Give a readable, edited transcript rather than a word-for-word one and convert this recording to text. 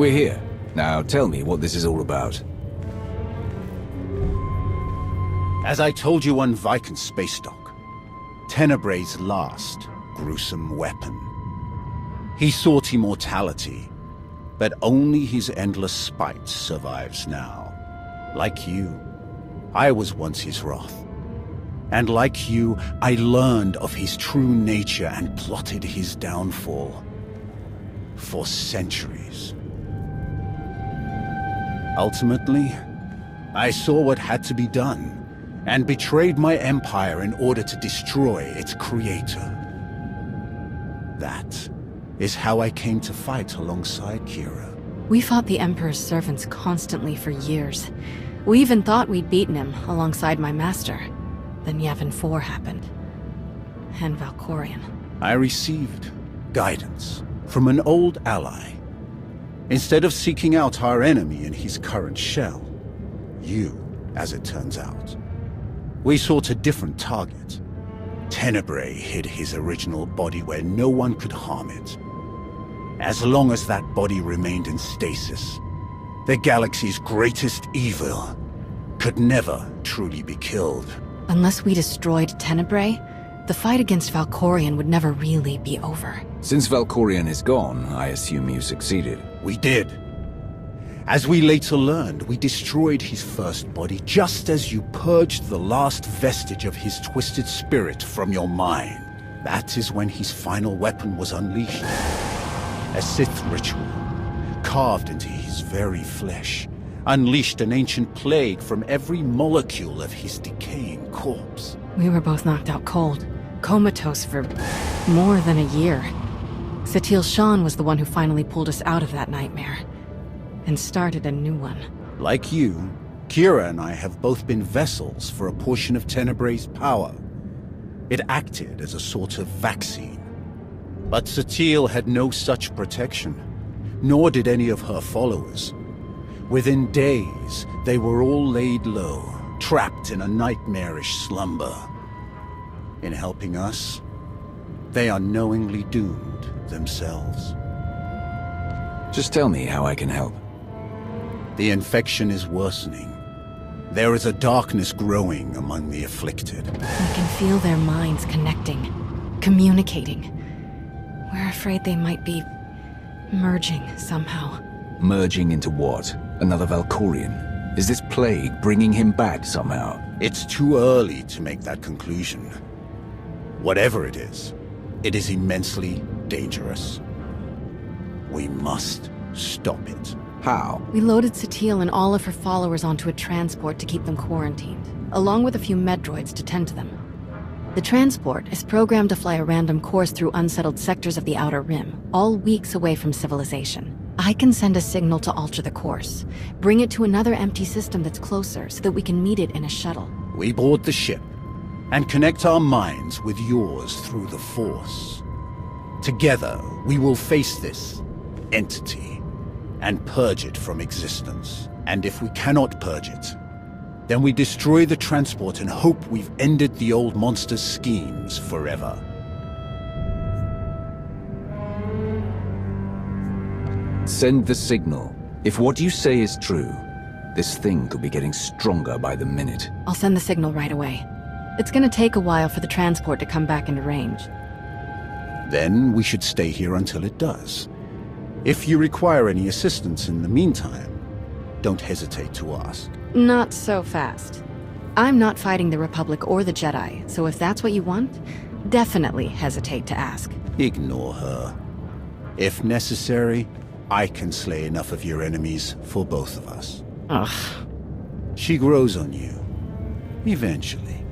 We're here. Now tell me what this is all about. As I told you on Viken Space Dock, Tenebrae's last gruesome weapon. He sought immortality, but only his endless spite survives now. Like you, I was once his wrath. And like you, I learned of his true nature and plotted his downfall. For centuries. Ultimately, I saw what had to be done, and betrayed my empire in order to destroy its creator. That is how I came to fight alongside Kira. We fought the Emperor's servants constantly for years. We even thought we'd beaten him alongside my master. Then Yavin 4 happened. And Valkorion. I received guidance from an old ally. Instead of seeking out our enemy in his current shell, you, as it turns out, we sought a different target. Tenebrae hid his original body where no one could harm it. As long as that body remained in stasis, the galaxy's greatest evil could never truly be killed. Unless we destroyed Tenebrae, the fight against Valkorion would never really be over. Since Valkorion is gone, I assume you succeeded. We did. As we later learned, we destroyed his first body just as you purged the last vestige of his twisted spirit from your mind. That is when his final weapon was unleashed. A Sith ritual, carved into his very flesh, unleashed an ancient plague from every molecule of his decaying corpse. We were both knocked out cold, comatose for more than a year. Satil Shan was the one who finally pulled us out of that nightmare, and started a new one. Like you, Kira and I have both been vessels for a portion of Tenebrae's power. It acted as a sort of vaccine. But Satil had no such protection, nor did any of her followers. Within days, they were all laid low, trapped in a nightmarish slumber. In helping us, they are knowingly doomed themselves. Just tell me how I can help. The infection is worsening. There is a darkness growing among the afflicted. We can feel their minds connecting, communicating. We're afraid they might be merging somehow. Merging into what? Another Valkorion? Is this plague bringing him back somehow? It's too early to make that conclusion. Whatever it is immensely dangerous. We must stop it. How? We loaded Satil and all of her followers onto a transport to keep them quarantined, along with a few Medroids to tend to them. The transport is programmed to fly a random course through unsettled sectors of the Outer Rim, all weeks away from civilization. I can send a signal to alter the course, bring it to another empty system that's closer so that we can meet it in a shuttle. We board the ship and connect our minds with yours through the Force. Together, we will face this entity and purge it from existence. And if we cannot purge it, then we destroy the transport and hope we've ended the old monster's schemes forever. Send the signal. If what you say is true, this thing could be getting stronger by the minute. I'll send the signal right away. It's gonna take a while for the transport to come back into range. Then we should stay here until it does. If you require any assistance in the meantime, don't hesitate to ask. Not so fast. I'm not fighting the Republic or the Jedi, so if that's what you want, definitely hesitate to ask. Ignore her. If necessary, I can slay enough of your enemies for both of us. Ugh. She grows on you. Eventually.